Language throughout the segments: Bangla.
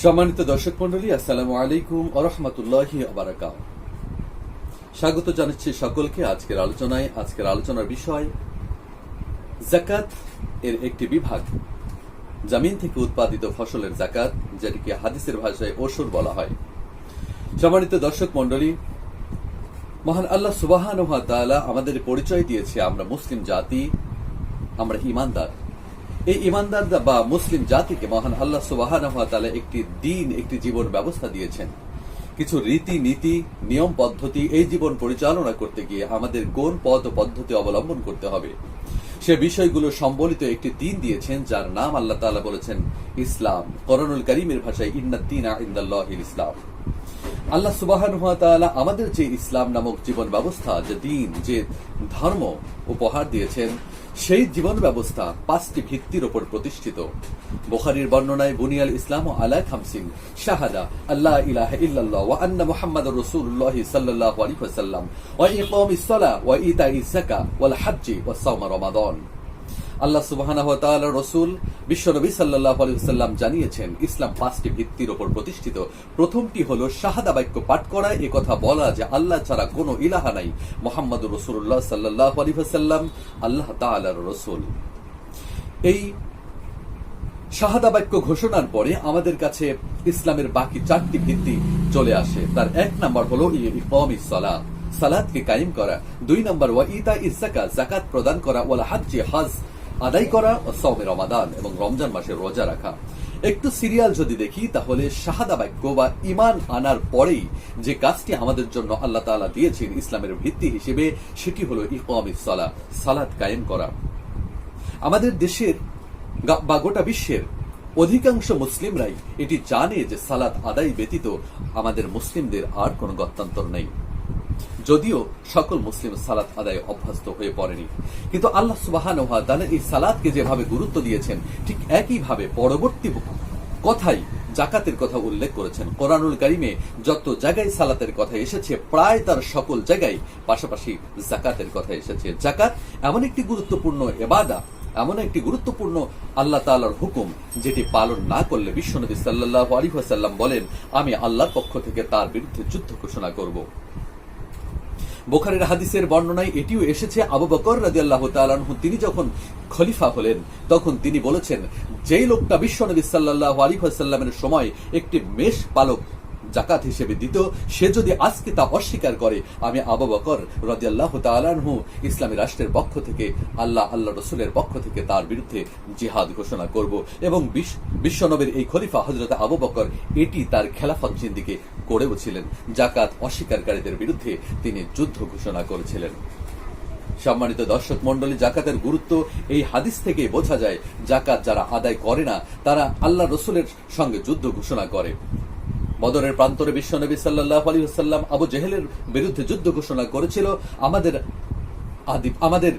সম্মানিত দর্শক মন্ডলী, আসসালামু আলাইকুম ওয়া রাহমাতুল্লাহি ওয়া বারাকাতুহু। স্বাগত জানাচ্ছি সকলকে আজকের আলোচনায়। আজকের আলোচনার বিষয় যাকাত এর একটি বিভাগ, জমিন থেকে উৎপাদিত ফসলের যাকাত, যেটিকে হাদিসের ভাষায় ওশুর বলা হয়। সম্মানিত দর্শক মন্ডলী, মহান আল্লাহ সুবহানাহু ওয়া তাআলা আমাদের পরিচয় দিয়েছে আমরা মুসলিম জাতি, আমরা ঈমানদার। এই ঈমানদার বা মুসলিম জাতিকে মহান আল্লাহ সুবহানাহু ওয়া তাআলা একটি দিন, একটি জীবন ব্যবস্থা দিয়েছেন। কিছু রীতি নীতি, নিয়ম পদ্ধতি, এই জীবন পরিচালনা করতে গিয়ে আমাদের কোন পথ ও পদ্ধতি অবলম্বন করতে হবে, সে বিষয়গুলো সম্বলিত একটি দিন দিয়েছেন, যার নাম আল্লাহ তাআলা বলেছেন ইসলাম। কোরআনুল কারীমের ভাষায় ইন্নাদ-দীনা ইনদাল্লাহিল ইসলাম। আল্লাহ সুবহানাহু ওয়া তাআলা আমাদের যে ইসলাম নামক জীবন ব্যবস্থা, যে দিন, যে ধর্ম উপহার দিয়েছেন, সেই জীবন ব্যবস্থা 5টি ভিত্তির উপর প্রতিষ্ঠিত। বুখারীর বর্ণনায় বুনিয়াল ইসলাম আলা খামসিন, শাহাদা আল্লা ইলাহা ইল্লাল্লাহ ওয়া আন্না মুহাম্মাদুর রাসূলুল্লাহ সাল্লাল্লাহু আলাইহি ওয়াসাল্লাম ওয়া ইকামিস সালাহ ওয়া ইতাইজ যাকাত ওয়াল হজ্জ ওয়া সাওম রমাদান। আল্লাহ সুবহানাহু ওয়া তাআলার রাসূল বিশ্বনবী সাল্লাল্লাহু আলাইহি ওয়াসাল্লাম জানিয়েছেন ইসলাম 5টি ভিত্তির উপর প্রতিষ্ঠিত। প্রথমটি হলো শাহাদা বাক্য পাঠ করা, এ কথা বলা যে আল্লাহ ছাড়া কোনো ইলাহা নাই, মুহাম্মাদুর রাসূলুল্লাহ সাল্লাল্লাহু আলাইহি ওয়াসাল্লাম আল্লাহ তাআলার রাসূল। এই শাহাদা বাক্য ঘোষণার পরে আমাদের কাছে ইসলামের বাকি 4টি ভিত্তি চলে আসে। তার 1 নম্বর হলো ইকামিস সালাহ, সালাতকে কায়েম করা। 2 নম্বর ওয়া ইতাইজ যাকাত, যাকাত প্রদান করা। ওয়াল হজ্জ, হজ আদায় করা। ও সাওমে রমাদান, এবং রমজান মাসে রোজা রাখা। একটু সিরিয়াল যদি দেখি, তাহলে শাহাদা বাক্য বা ঈমান আনার পরেই যে কাজটি আমাদের জন্য আল্লাহ তাআলা দিয়েছেন ইসলামের ভিত্তি হিসেবে, সেটি হলো ইকামিস সালাহ, সালাত কায়েম করা। আমাদের দেশের বা গোটা বিশ্বের অধিকাংশ মুসলিমরাই এটি জানে যে সালাত আদায় ব্যতীত আমাদের মুসলিমদের আর কোনো গত্যন্তর নেই। যদিও সকল মুসলিম সালাত আদায়ে অভ্যস্ত হয়ে পড়েনি, কিন্তু আল্লাহ সুবহানাহু ওয়া তাআলা এই সালাতকে যেভাবে গুরুত্ব দিয়েছেন, ঠিক একইভাবে পরবর্তী কথাই যাকাতের কথা উল্লেখ করেছেন। কোরআনুল কারীমে যত জায়গায় সালাতের কথা এসেছে, প্রায় তার সকল জায়গায় পাশাপাশি যাকাতের কথা এসেছে। যাকাত এমন একটি গুরুত্বপূর্ণ ইবাদত, এমন একটি গুরুত্বপূর্ণ আল্লাহ তাআলার হুকুম, যেটি পালন না করলে বিশ্বনবী সাল্লাল্লাহু আলাইহি ওয়াসাল্লাম বলেন, আমি আল্লাহর পক্ষ থেকে তার বিরুদ্ধে যুদ্ধ ঘোষণা করব। বুখারীর হাদিসের বর্ণনায় এটিও এসেছে, আবু বকর রাদিয়াল্লাহু তাআলা আনহু তিনি যখন খলিফা হলেন, তখন তিনি বলেছেন, যেই লোকটা বিশ্বনবী সাল্লাল্লাহু আলাইহি ওয়াসাল্লামের সময় একটি মেষ পালক যাকাত হিসেবে দিত, সে যদি আজকে তা অস্বীকার করে, আমি আবু বকর রাদিয়াল্লাহু তাআলা আনহু ইসলামী রাষ্ট্রের পক্ষ থেকে, আল্লাহ রাসূলের পক্ষ থেকে তার বিরুদ্ধে জিহাদ ঘোষণা করব। এবং বিশ্বনবীর এই খলিফা হযরত আবু বকর এটি তার খেলাফত জিন্দিকে করেও ছিলেন। যাকাত অস্বীকারীদের বিরুদ্ধে তিনি যুদ্ধ ঘোষণা করেছিলেন। সম্মানিত দর্শক মন্ডলী, যাকাতের গুরুত্ব এই হাদিস থেকে বোঝা যায়। যাকাত যারা আদায় করে না, তারা আল্লাহ রাসূলের সঙ্গে যুদ্ধ ঘোষণা করে। বদরের প্রান্তরে বিশ্বনবী সাল্লাল্লাহু আলাইহি ওয়াসাল্লাম আবু জেহেলের বিরুদ্ধে যুদ্ধ ঘোষণা করেছিল। আমাদের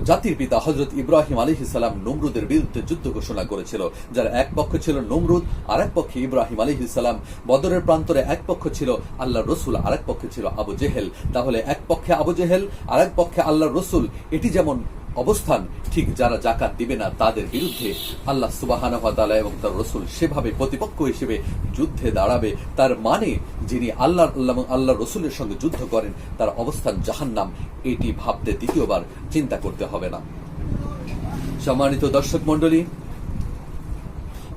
জাতির পিতা হযরত ইব্রাহিম আলাইহিস সালাম নমরুদের বিরুদ্ধে যুদ্ধ ঘোষণা করেছিল, যার এক পক্ষ ছিল নমরুদ, আরেক পক্ষে ইব্রাহিম আলাইহিস সালাম। বদরের প্রান্তরে এক পক্ষ ছিল আল্লাহর রাসূল, আরেক পক্ষে ছিল আবু জেহেল। তাহলে এক পক্ষে আবু জেহেল, আরেক পক্ষে আল্লাহর রাসূল, এটি যেমন অবস্থান, ঠিক যারা যাকাত দিবে না তাদের বিরুদ্ধে আল্লাহ সুবহানাহু ওয়া তাআলা এবং তার রাসূল সেভাবে প্রতিপক্ষ হিসেবে যুদ্ধে দাঁড়াবে। তার মানে যিনি আল্লাহর রাসূলের সঙ্গে যুদ্ধ করেন, তার অবস্থান জাহান্নাম। এটি ভাবতে দ্বিতীয়বার চিন্তা করতে হবে না। সম্মানিত দর্শক মণ্ডলী,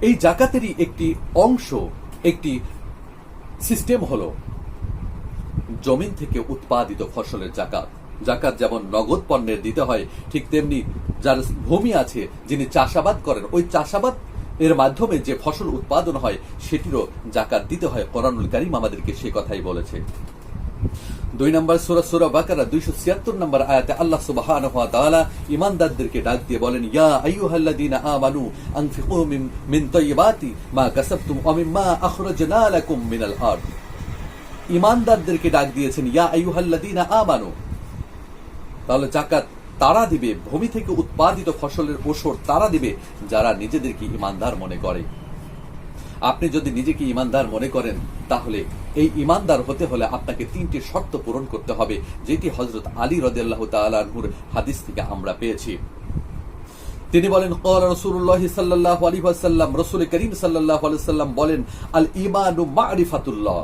এই যাকাতেরই একটি অংশ, একটি সিস্টেম হলো জমিন থেকে উৎপাদিত ফসলের যাকাত। যাকাত যেমন নগদ পণ্যের দিতে হয়, ঠিক তেমনি যার ভূমি আছে, যিনি চাষাবাদ করেন, ওই চাষাবাদ এর মাধ্যমে যে ফসল উৎপাদন হয়, সেটিরও যাকাত দিতে হয়। কোরআনুল কারীম আমাদেরকে সে কথাই বলেছে। 2 নম্বর সূরা বাকারা 276 নম্বর আয়াতে আল্লাহ সুবহানাহু ওয়া তাআলা ঈমানদারদেরকে ডাক দিয়ে বলেন, ইয়া আইয়ুহাল্লাযীনা আমানু আনফিকু মিন তাইয়্যিবাতি মা কাসাবতুম ওয়া মিম্মা আখরাজনা লাকুম মিনাল আরদ। ঈমানদারদেরকে ডাক দিয়েছেন ইয়া আইয়ুহাল্লাযীনা আমানু। তাহলে যাকাত তারা দিবে, ভূমি থেকে উৎপাদিত ফসলের ওসর তারা দিবে যারা নিজেদেরকে ঈমানদার মনে করে। আপনি যদি নিজেকে ঈমানদার মনে করেন, তাহলে এই ঈমানদার হতে হলে আপনাকে 3টি শর্ত পূরণ করতে হবে, যেটি হযরত আলী রাদিয়াল্লাহু তাআলা আনহুর হাদিস থেকে আমরা পেয়েছি। তিনি বলেন ক্বালা রাসূলুল্লাহ সাল্লাল্লাহু আলাইহি ওয়াসাল্লাম, রাসূল করিম সাল্লাল্লাহু আলাইহি ওয়াসাল্লাম বলেন, আল ঈমানু মা'রিফাতুল্লাহ,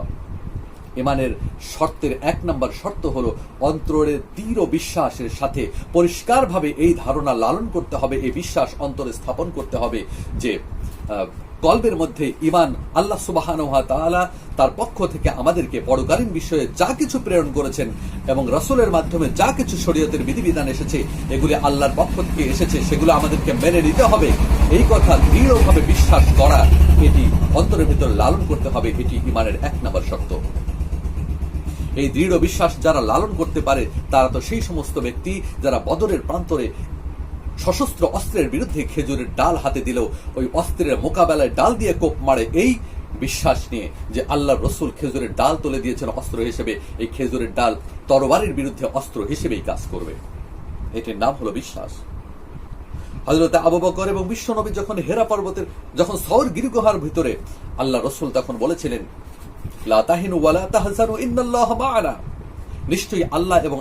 ঈমানের শর্তের এক নম্বর শর্ত হলো অন্তরের দৃঢ় বিশ্বাসের সাথে পরিষ্কারভাবে এই ধারণা লালন করতে হবে, এই বিশ্বাস অন্তরে স্থাপন করতে হবে যে কলবের মধ্যে ঈমান আল্লাহ সুবহানাহু ওয়া তাআলা তার পক্ষ থেকে আমাদেরকে পরকালীন বিষয়ে যা কিছু প্রেরণ করেছেন এবং রাসূলের মাধ্যমে যা কিছু শরীয়তের বিধিবিধান এসেছে এগুলি আল্লাহর পক্ষ থেকে এসেছে, সেগুলো আমাদেরকে মেনে নিতে হবে। এই কথা দৃঢ়ভাবে বিশ্বাস করা, এটি অন্তরের ভিতর লালন করতে হবে, এটি ঈমানের এক নম্বর শর্ত। এই দৃঢ় বিশ্বাস যারা লালন করতে পারে তারা তো সেই সমস্ত ব্যক্তি যারা বদরের প্রান্তরে সশস্ত্র অস্ত্রের বিরুদ্ধে খেজুরের ডাল হাতে দিলেও ওই অস্ত্রের মোকাবেলায় ডাল দিয়ে কোপ মারে, এই বিশ্বাস নিয়ে যে আল্লাহর রাসূল খেজুরের ডাল তুলে দিয়েছেন অস্ত্র হিসেবে, এই খেজুরের ডাল তরবারির বিরুদ্ধে অস্ত্র হিসেবেই কাজ করবে। এটির নাম হলো বিশ্বাস। হযরত আবু বকর এবং বিশ্বনবী যখন হেরা পর্বতের যখন সওর গিরিগুহার ভিতরে আল্লাহ রাসূল তখন বলেছিলেন, লা তাহিনু ওয়া লা তাহজানু ইন্নাল্লাহা মা'ানা, নিশ্চয়ই আল্লাহ এবং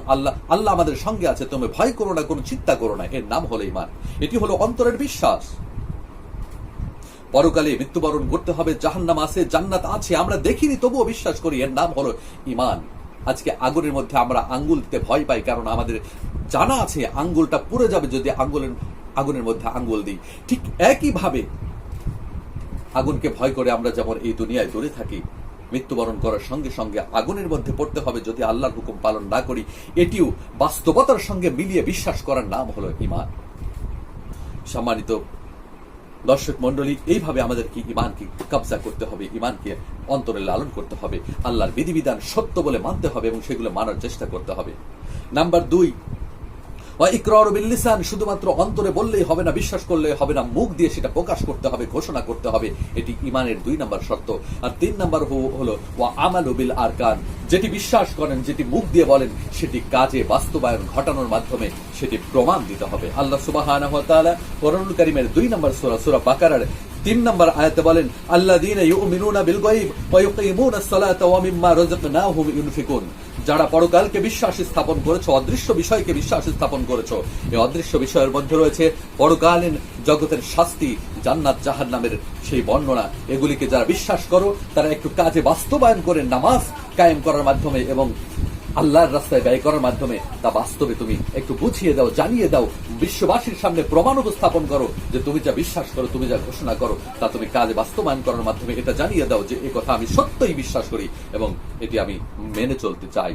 আল্লাহ আমাদের সঙ্গে আছে, তুমি ভয় করো না, কোনো চিন্তা করো না। এর নাম হলো ঈমান। এটি হলো অন্তরের বিশ্বাস। পরকালে মৃত্যুবরণ করতে হবে, জাহান্নাম আছে, জান্নাত আছে, আমরা দেখিনি তবুও বিশ্বাস করি, এর নাম হলো ঈমান। আজকে আগুনের মধ্যে আমরা আঙ্গুল দিতে ভয় পাই, কারণ আমাদের জানা আছে আঙ্গুলটা পুড়ে যাবে যদি আগুনের মধ্যে আঙ্গুল দিই। ঠিক একইভাবে আগুনকে ভয় করে আমরা যেমন এই দুনিয়ায় দূরে থাকি, মৃত্যুবরণ করার সঙ্গে সঙ্গে আগুনের মধ্যে পড়তে হবে যদি আল্লাহর হুকুম পালন না করি। এটিও বাস্তবতার সঙ্গে মিলিয়ে বিশ্বাস করার নাম হলো ঈমান। সম্মানিত দর্শক মণ্ডলী, এইভাবে আমাদেরকে ঈমানকে কবজা করতে হবে, ঈমানকে অন্তরে লালন করতে হবে, আল্লাহর বিধিবিধান সত্য বলে মানতে হবে এবং সেগুলো মানার চেষ্টা করতে হবে। নাম্বার 2, ওয়া ইকরারু বিল লিসান, শুধুমাত্র অন্তরে বললেই হবে না, বিশ্বাস করলেই হবে না, মুখ দিয়ে সেটা প্রকাশ করতে হবে, ঘোষণা করতে হবে। এটি ঈমানের 2 নম্বর শর্ত। আর 3 নম্বর হলো ওয়া আমালু বিল আরকান, যেটি বিশ্বাস করেন, যেটি মুখ দিয়ে বলেন, সেটি কাজে বাস্তবায়ন ঘটানোর মাধ্যমে সেটি প্রমাণ দিতে হবে। আল্লাহ সুবহানাহু ওয়া তাআলা কোরআনুল কারীমের 2 নম্বর সূরা বাকারার 3 নম্বর আয়াতে বলেন, আল্লাযীনা ইউমিনুনা বিল গায়ব ওয়া ইউকিমুনাস সালাতা ওয়া মিম্মা রাযাকনাহুম ইউনফিকুন, যারা পরকালকে বিশ্বাস স্থাপন করেছো, অদৃশ্য বিষয়কে বিশ্বাস স্থাপন করেছো। এই অদৃশ্য বিষয়ের মধ্যে রয়েছে পরকালীন জগতের শাস্তি, জান্নাত জাহান্নামের সেই বর্ণনা। এগুলিকে যারা বিশ্বাস করো তারা একটু কাজে বাস্তবায়ন করে নামাজ কায়েম করার মাধ্যমে এবং আল্লাহর রাস্তায় ব্যয় করার মাধ্যমে তা বাস্তবে তুমি একটু বুঝিয়ে দাও, জানিয়ে দাও, বিশ্ববাসীর সামনে প্রমাণ উপস্থাপন করো যে তুমি যা বিশ্বাস করো, তুমি যা ঘোষণা করো তা তুমি কাজে বাস্তবায়ন করার মাধ্যমে এটা জানিয়ে দাও যে এই কথা আমি সত্যই বিশ্বাস করি এবং এটি আমি মেনে চলতে চাই।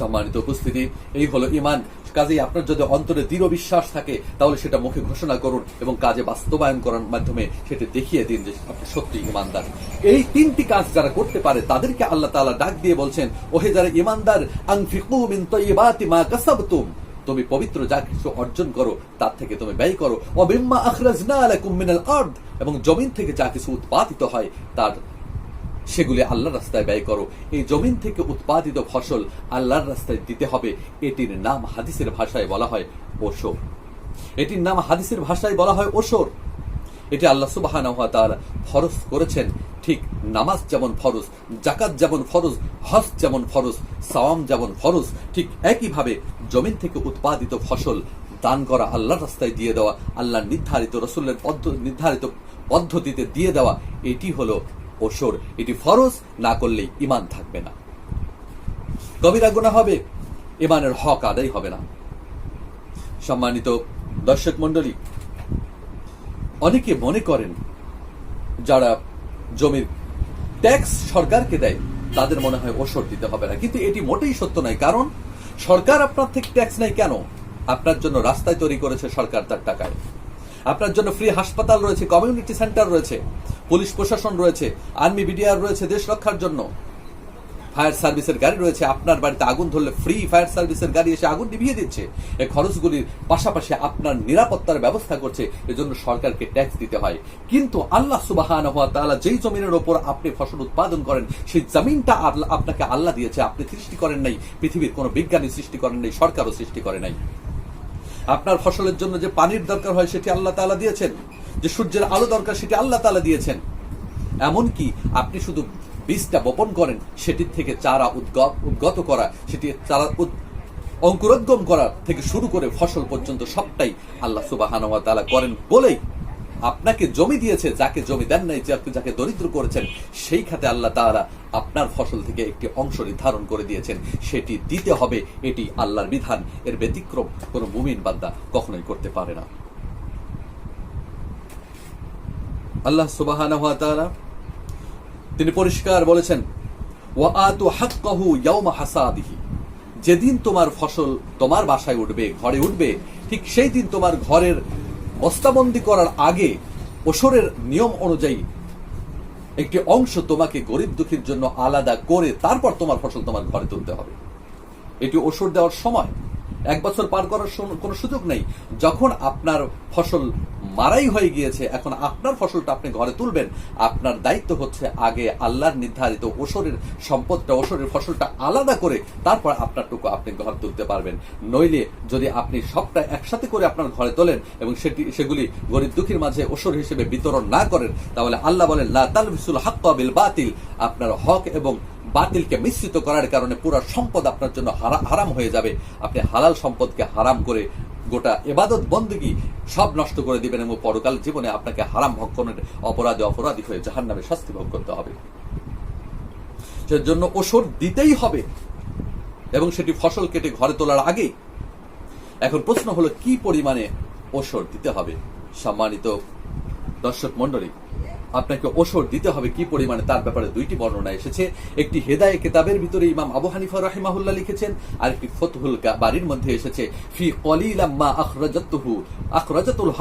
সম্মানিত উপস্থিতি, এই হলো ঈমান। কাজেই আপনার যদি অন্তরে দৃঢ় বিশ্বাস থাকে তাহলে সেটা মুখে ঘোষণা করুন এবং কাজে বাস্তবায়ন করার মাধ্যমে সেটা দেখিয়ে দিন যে আপনি সত্যি ঈমানদার। এই 3টি কাজ যারা করতে পারে তাদেরকে আল্লাহ তাআলা ডাক দিয়ে বলছেন, ওহে যারা ঈমানদার, আনফিকু মিন তাইয়্যিবাতি মা কাসাবতুম, তুমি পবিত্র যা কিছু অর্জন করো তার থেকে তুমি ব্যয় করো, ওয়া বিম্মা আখরাজনা লাকুম মিনাল আরদ, এবং জমিন থেকে যা কিছু উৎপাদিত হয় তার সেগুলি আল্লাহর রাস্তায় ব্যয় করো। এই জমিন থেকে উৎপাদিত ফসল আল্লাহর রাস্তায় দিতে হবে। এটির নাম হাদিসের ভাষায় বলা হয় ওশর। এটির নাম হাদিসের ভাষায় বলা হয় ওশর। এটি আল্লাহ সুবহানাহু ওয়া তাআলা ফরজ করেছেন। ঠিক নামাজ যেমন ফরজ, যাকাত যেমন ফরজ, হজ যেমন ফরজ, সাওয়াম যেমন ফরজ, ঠিক একইভাবে জমিন থেকে উৎপাদিত ফসল দান করা, আল্লাহর রাস্তায় দিয়ে দেওয়া, আল্লাহর নির্ধারিত রাসূলের নির্ধারিত পদ্ধতিতে দিয়ে দেওয়া, এটি হলো ওশর। এটি ফরজ, না করলেই ঈমান থাকবে না, কবিরা গুনাহ হবে, ঈমানের হক আদায় হবে না। সম্মানিত দর্শক মণ্ডলী, অনেকে মনে করেন যারা জমির ট্যাক্স সরকারকে দেয় তাদের মনে হয় ওশর দিতে হবে না, কিন্তু এটি মোটেই সত্য নয়। কারণ সরকার আপনার থেকে ট্যাক্স নেয় কেন? আপনার জন্য রাস্তায় তৈরি করেছে সরকার তার টাকায়, আপনার জন্য ফ্রি হাসপাতাল রয়েছে, কমিউনিটি সেন্টার রয়েছে, পুলিশ প্রশাসন রয়েছে, আর্মি বিডিআর রয়েছে দেশ রক্ষার জন্য, ফায়ার সার্ভিসের গাড়ি রয়েছে। আপনার বাড়িতে আগুন ধরলে ফ্রি ফায়ার সার্ভিসের গাড়ি এসে আগুন নিভিয়ে দিচ্ছে। এই খরচগুলির পাশাপাশি আপনার নিরাপত্তার ব্যবস্থা করছে, এজন্য সরকারকে ট্যাক্স দিতে হয়। কিন্তু আল্লাহ সুবহানাহু ওয়া তাআলা যেই জমিনের উপর আপনি ফসল উৎপাদন করেন সেই জমিনটা আপনাকে আল্লাহ দিয়েছে, আপনি সৃষ্টি করেন নাই, পৃথিবীর কোনো বিজ্ঞানী সৃষ্টি করেন নাই, সরকারও সৃষ্টি করে নাই। আপনার ফসলের জন্য যে পানির দরকার হয় সেটি আল্লাহ তাআলা দিয়েছেন, যে সূর্যের আলো দরকার সেটি আল্লাহ তাআলা দিয়েছেন। এমনকি আপনি শুধু বীজটা বপন করেন, সেটির থেকে চারা উদ্গত করা, সেটি চারা অঙ্কুরোদ্গম করার থেকে শুরু করে ফসল পর্যন্ত সবটাই আল্লাহ সুবহানাহু ওয়া তাআলা করেন বলেই আপনাকে জমি দিয়েছে, যাকে জমি দেন নাই, যাকে দরিদ্র করেছেন, সেই খাতে আল্লাহ তাআলা আপনার ফসল থেকে একটি অংশ নির্ধারণ করে দিয়েছেন, সেটি দিতে হবে। এটি আল্লাহর বিধান, এর ব্যতিক্রম কোনো মুমিন বান্দা কখনোই করতে পারে না। আল্লাহ সুবহানাহু ওয়া তাআলা তিনি পরিষ্কার বলেছেন, ওয়া আতু হাক্কাহু ইয়াওমা হাসাদিহি, যেদিন তোমার ফসল তোমার বাসায় উঠবে, ঘরে উঠবে, ঠিক সেই দিন তোমার ঘরের বস্তাবন্দি করার আগে ওশরের নিয়ম অনুযায়ী একটি অংশ তোমাকে গরিব দুঃখীর জন্য আলাদা করে তারপর তোমার ফসল তোমার ঘরে তুলতে হবে। এটি ওশর দেওয়ার সময়। 1 বছর পার করার কোনো সুযোগ নেই। যখন আপনার ফসল মারাই হয়ে গিয়েছে, এখন আপনার ফসলটা আপনি ঘরে তুলবেন, আপনার দায়িত্ব হচ্ছে আগে আল্লাহর নির্ধারিত ওশরের সম্পদটা, ওশরের ফসলটা আলাদা করে তারপর আপনারটুকু আপনি ঘর তুলতে পারবেন। নইলে যদি আপনি সবটা একসাথে করে আপনার ঘরে তোলেন এবং সেগুলি গরিব দুঃখীর মাঝে ওশর হিসেবে বিতরণ না করেন, তাহলে আল্লাহ বলেন লা তালবিসুল হাক্কা বিল বাতিল, আপনার হক এবং বাতিলকে মিশ্রিত করার কারণে পুরো সম্পদ আপনার জন্য হারাম হয়ে যাবে। আপনি হালাল সম্পদকে হারাম করে গোটা ইবাদত বন্দেগী সব নষ্ট করে দিবেন এবং পরকাল জীবনে আপনাকে হারাম ভক্ষণের অপরাধী হয়ে জাহান্নামে শাস্তি ভোগ করতে হবে। সেজন্য ওশর দিতেই হবে এবং সেটি ফসল কেটে ঘরে তোলার আগেই। এখন প্রশ্ন হলো কি পরিমাণে ওশর দিতে হবে। সম্মানিত দর্শক মণ্ডলী, আপনাকে ওশর দিতে হবে কি পরিমাণে তার ব্যাপারে 2টি বর্ণনা এসেছে। একটি হেদায়ে কিতাবের ভিতরে ইমাম আবু হানিফা রাহিমাহুল্লাহ লিখেছেন, আর একটি ফতহুল বারির মধ্যে এসেছে ফি কলিলাম মা আখরাজাতুল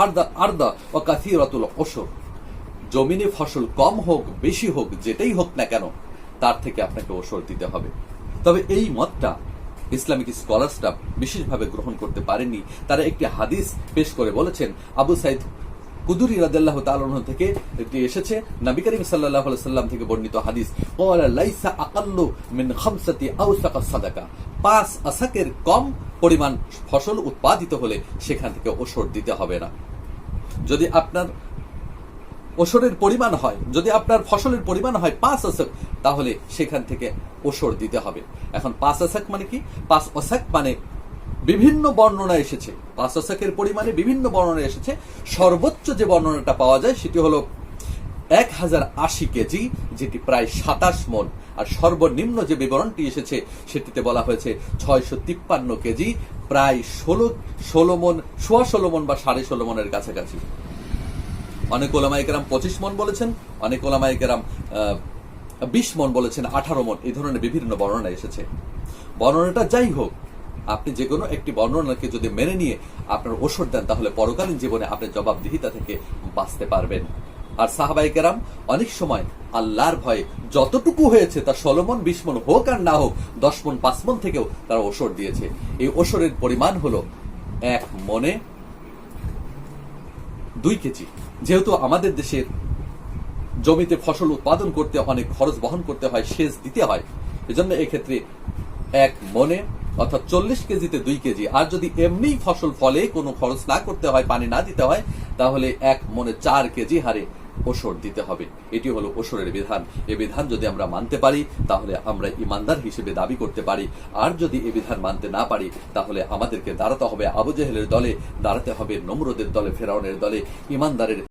আরদা ওয়া কাসীরাতুল ওশর, জমিনে ফসল কম হোক বেশি হোক যেটাই হোক না কেন তার থেকে আপনাকে ওশর দিতে হবে। তবে এই মতটা ইসলামিক স্কলারসরা বিশেষভাবে গ্রহণ করতে পারেননি। তারা একটি হাদিস পেশ করে বলেছেন, আবু সাইদ কুদুরি রাদিয়াল্লাহু তাআলা আনহু থেকে এটি এসেছে, নবী করিম সাল্লাল্লাহু আলাইহি সাল্লাম থেকে বর্ণিত হাদিস, ক্বালা লাইসা আকাল্লু মিন খামসাতি আওসাকা সাদাকা, 5 আসাকের কম পরিমাণ ফসল উৎপাদিত হলে সেখান থেকে ওশর দিতে হবে না। যদি আপনার ওশরের পরিমাণ হয়, যদি আপনার ফসলের পরিমাণ হয় 5 আসাক, তাহলে সেখান থেকে ওশর দিতে হবে। এখন 5 আসাক মানে কি? 5 আসাক মানে বিভিন্ন বর্ণনা এসেছে, 5 আসাকের পরিমাণে বিভিন্ন বর্ণনা এসেছে। সর্বোচ্চ যে বর্ণনাটা পাওয়া যায় সেটি হলো 1080 কেজি, যেটি প্রায় 27 মণ। আর সর্বনিম্ন যে বিবরণটি এসেছে সেটিতে বলা হয়েছে 653 কেজি, প্রায় 16 মণ, 16.5 মণ বা 16.5 মণের কাছাকাছি। অনেক ওলামায়ে কেরাম 25 মণ বলেছেন, অনেক ওলামায়ে কেরাম 20 মণ বলেছেন, 18 মণ, এই ধরনের বিভিন্ন বর্ণনা এসেছে। বর্ণনাটা যাই হোক, আপনি যে কোনো একটি বর্ণনাকে যদি মেনে নিয়ে আপনার ওশর দেন, তাহলে পরকালীন জীবনে আপনি জবাবদিহিতা থেকে বাঁচতে পারবেন। আর সাহাবায়ে কেরাম অনেক সময় আল্লাহর ভয়ে যতটুকু হয়েছে তা 16 মণ 20 মণ হোক আর না হোক, 10 মণ 5 মণ থেকেও তারা ওশর দিয়েছে। এই ওশরের পরিমাণ হলো 1 মণে 2 কেজি। যেহেতু আমাদের দেশের জমিতে ফসল উৎপাদন করতে অনেক খরচ বহন করতে হয়, সেচ দিতে হয়, এজন্য এক্ষেত্রে 1 মণে অর্থাৎ 40 কেজিতে 2 কেজি। আর যদি এমনি ফসল ফলে কোনো খরচ না করতে হয়, পানি না দিতে হয়, তাহলে 1 মণে 4 কেজি হারে ওশর দিতে হবে। এটি হলো ওশরের বিধান। এই বিধান যদি আমরা মানতে পারি তাহলে আমরা ইমানদার হিসেবে দাবি করতে পারি। আর যদি এই বিধান মানতে না পারি তাহলে আমাদেরকে দাঁড়াতে হবে আবু জেহেলের দলে, দাঁড়াতে হবে নমরুদের দলে, ফেরাউনের দলে। ইমানদারের